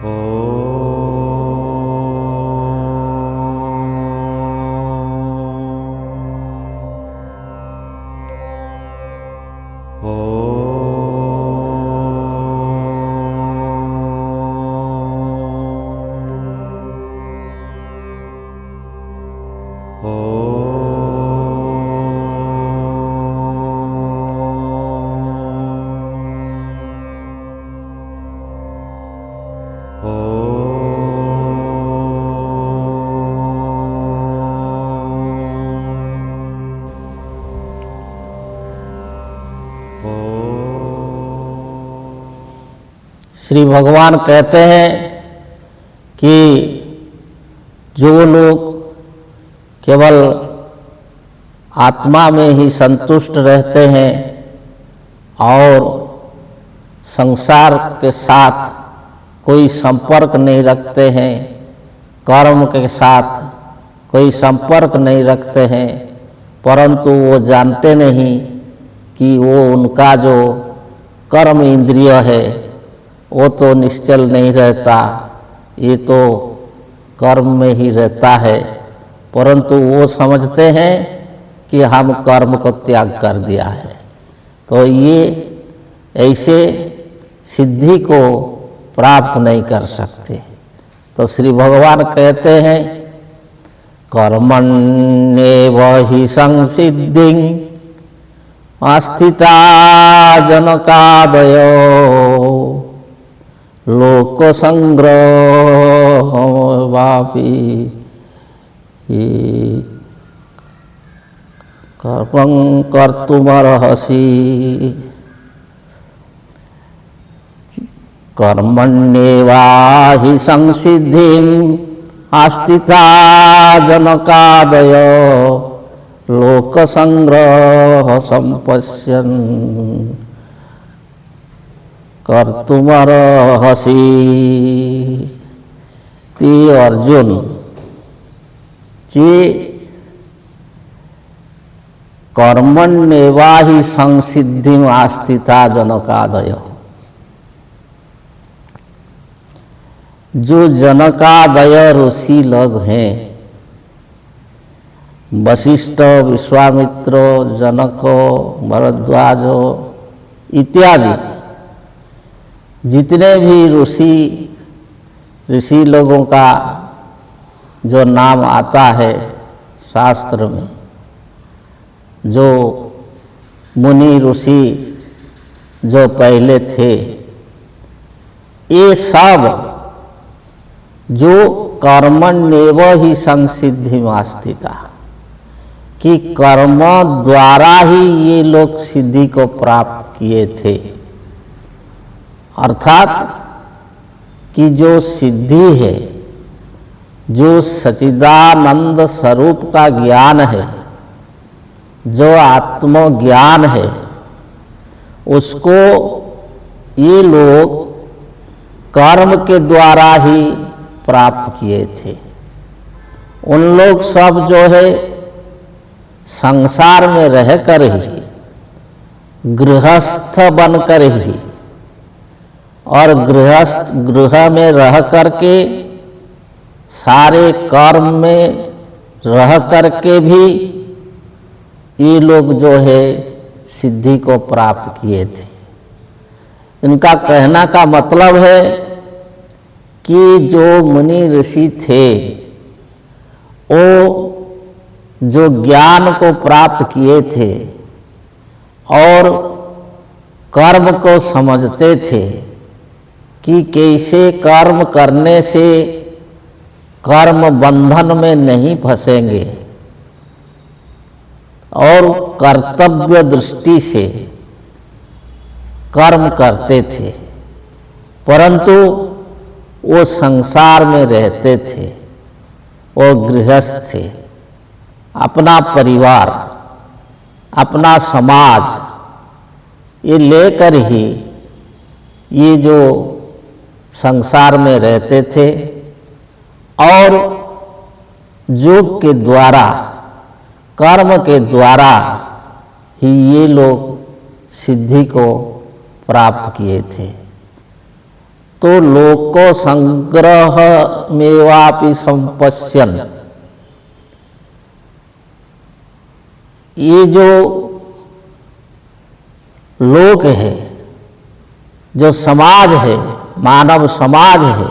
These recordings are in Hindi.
श्री भगवान कहते हैं कि जो लोग केवल आत्मा में ही संतुष्ट रहते हैं और संसार के साथ कोई संपर्क नहीं रखते हैं, कर्म के साथ कोई संपर्क नहीं रखते हैं, परंतु वो जानते नहीं कि वो उनका जो कर्म इंद्रिय है वो तो निश्चल नहीं रहता, ये तो कर्म में ही रहता है, परंतु वो समझते हैं कि हम कर्म को त्याग कर दिया है। तो ये ऐसे सिद्धि को प्राप्त नहीं कर सकते। तो श्री भगवान कहते हैं कर्मण्येव हि संसिद्धिं आस्थिता जनकादयो लोक संग्रह वापी कर्मं कर्तुमर्हसि कर्मण्येवा हि संसिद्धिं आस्थिता जनकादयो लोक संग्रह संपश्यन् कर्तुमर्हसि। ती अर्जुन जी कर्मण्येवा हि संसिद्धिं आस्थिता जनकादय, जो जनकादय ऋषि लोग हैं, वशिष्ठ, विश्वामित्र, जनक, भरद्वाज इत्यादि जितने भी ऋषि लोगों का जो नाम आता है शास्त्र में, जो मुनि ऋषि जो पहले थे, ये सब जो कर्मण्येव हि संसिद्धिमास्थिता, कि कर्म द्वारा ही ये लोग सिद्धि को प्राप्त किए थे। अर्थात कि जो सिद्धि है, जो सच्चिदानंद स्वरूप का ज्ञान है, जो आत्मज्ञान है, उसको ये लोग कर्म के द्वारा ही प्राप्त किए थे। उन लोग सब जो है संसार में रहकर ही, गृहस्थ बनकर ही और गृह में रह करके सारे कर्म में रह करके भी ये लोग जो है सिद्धि को प्राप्त किए थे। इनका कहना का मतलब है कि जो मुनि ऋषि थे वो जो ज्ञान को प्राप्त किए थे और कर्म को समझते थे कि कैसे कर्म करने से कर्म बंधन में नहीं फंसेंगे, और कर्तव्य दृष्टि से कर्म करते थे, परंतु वो संसार में रहते थे, वो गृहस्थ थे, अपना परिवार, अपना समाज ये लेकर ही ये जो संसार में रहते थे, और योग के द्वारा, कर्म के द्वारा ही ये लोग सिद्धि को प्राप्त किए थे। तो लोको संग्रह मेवापि संपश्यन, ये जो लोक है, जो समाज है, मानव समाज है,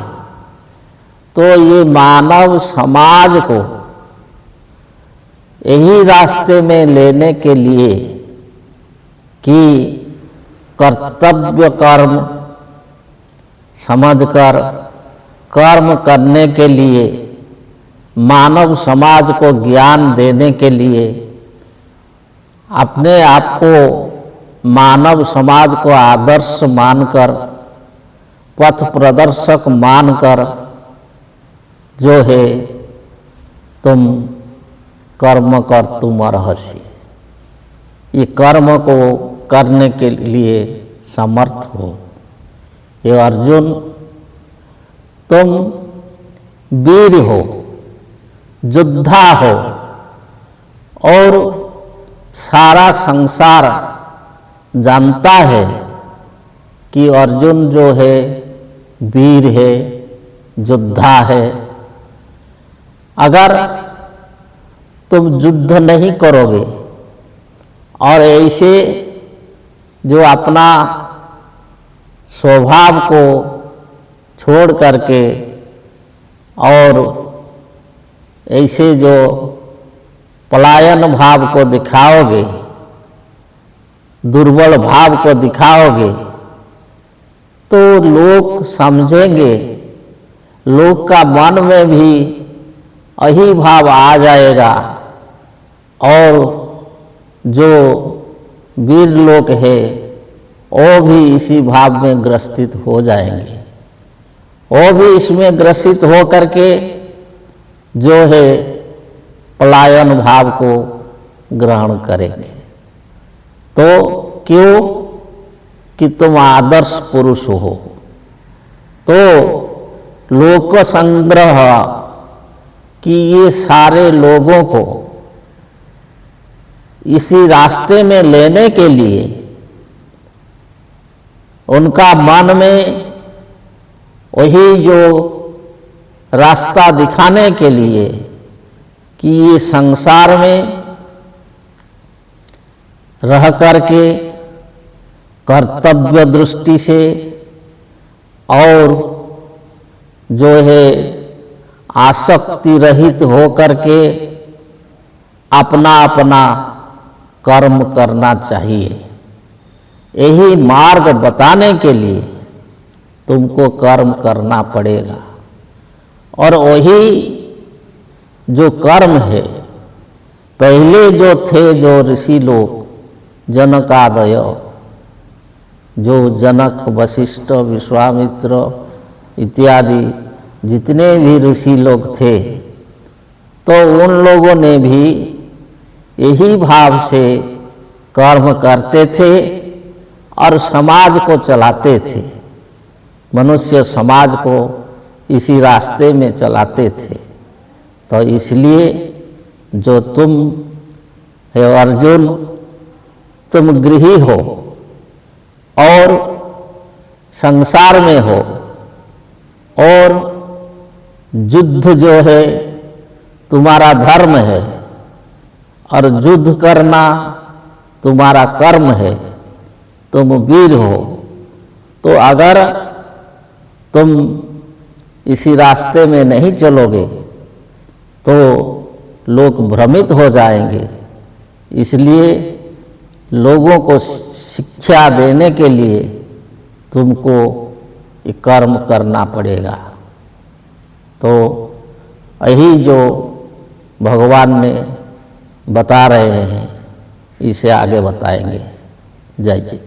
तो ये मानव समाज को यही रास्ते में लेने के लिए कि कर्तव्य कर्म समझकर कर्म करने के लिए, मानव समाज को ज्ञान देने के लिए, अपने आप को मानव समाज को आदर्श मानकर, पथ प्रदर्शक मानकर जो है तुम कर्म कर तुम अर्हसि, ये कर्म को करने के लिए समर्थ हो। ये अर्जुन, तुम वीर हो, योद्धा हो, और सारा संसार जानता है कि अर्जुन जो है वीर है, योद्धा है। अगर तुम युद्ध नहीं करोगे और ऐसे जो अपना स्वभाव को छोड़ करके और ऐसे जो पलायन भाव को दिखाओगे, दुर्बल भाव को दिखाओगे, तो लोग समझेंगे, लोग का मन में भी यही भाव आ जाएगा, और जो वीर लोग है वो भी इसी भाव में ग्रसित हो जाएंगे। वो भी इसमें ग्रसित हो करके जो है पलायन भाव को ग्रहण करेंगे। तो क्यों कि तुम आदर्श पुरुष हो। तो लोक संग्रह कि ये सारे लोगों को इसी रास्ते में लेने के लिए, उनका मन में वही जो रास्ता दिखाने के लिए कि ये संसार में रह करके कर्तव्य दृष्टि से और जो है आसक्ति रहित हो करके अपना अपना कर्म करना चाहिए। यही मार्ग बताने के लिए तुमको कर्म करना पड़ेगा। और वही जो कर्म है, पहले जो थे जो ऋषि लोग, जनकादय, जो जनक, वशिष्ठ, विश्वामित्र इत्यादि जितने भी ऋषि लोग थे, तो उन लोगों ने भी यही भाव से कर्म करते थे और समाज को चलाते थे, मनुष्य समाज को इसी रास्ते में चलाते थे। तो इसलिए जो तुम है अर्जुन, तुम गृही हो और संसार में हो, और युद्ध जो है तुम्हारा धर्म है और युद्ध करना तुम्हारा कर्म है, तुम वीर हो। तो अगर तुम इसी रास्ते में नहीं चलोगे तो लोग भ्रमित हो जाएंगे। इसलिए लोगों को शिक्षा देने के लिए तुमको ये कर्म करना पड़ेगा। तो यही जो भगवान ने बता रहे हैं, इसे आगे बताएंगे। जय जी।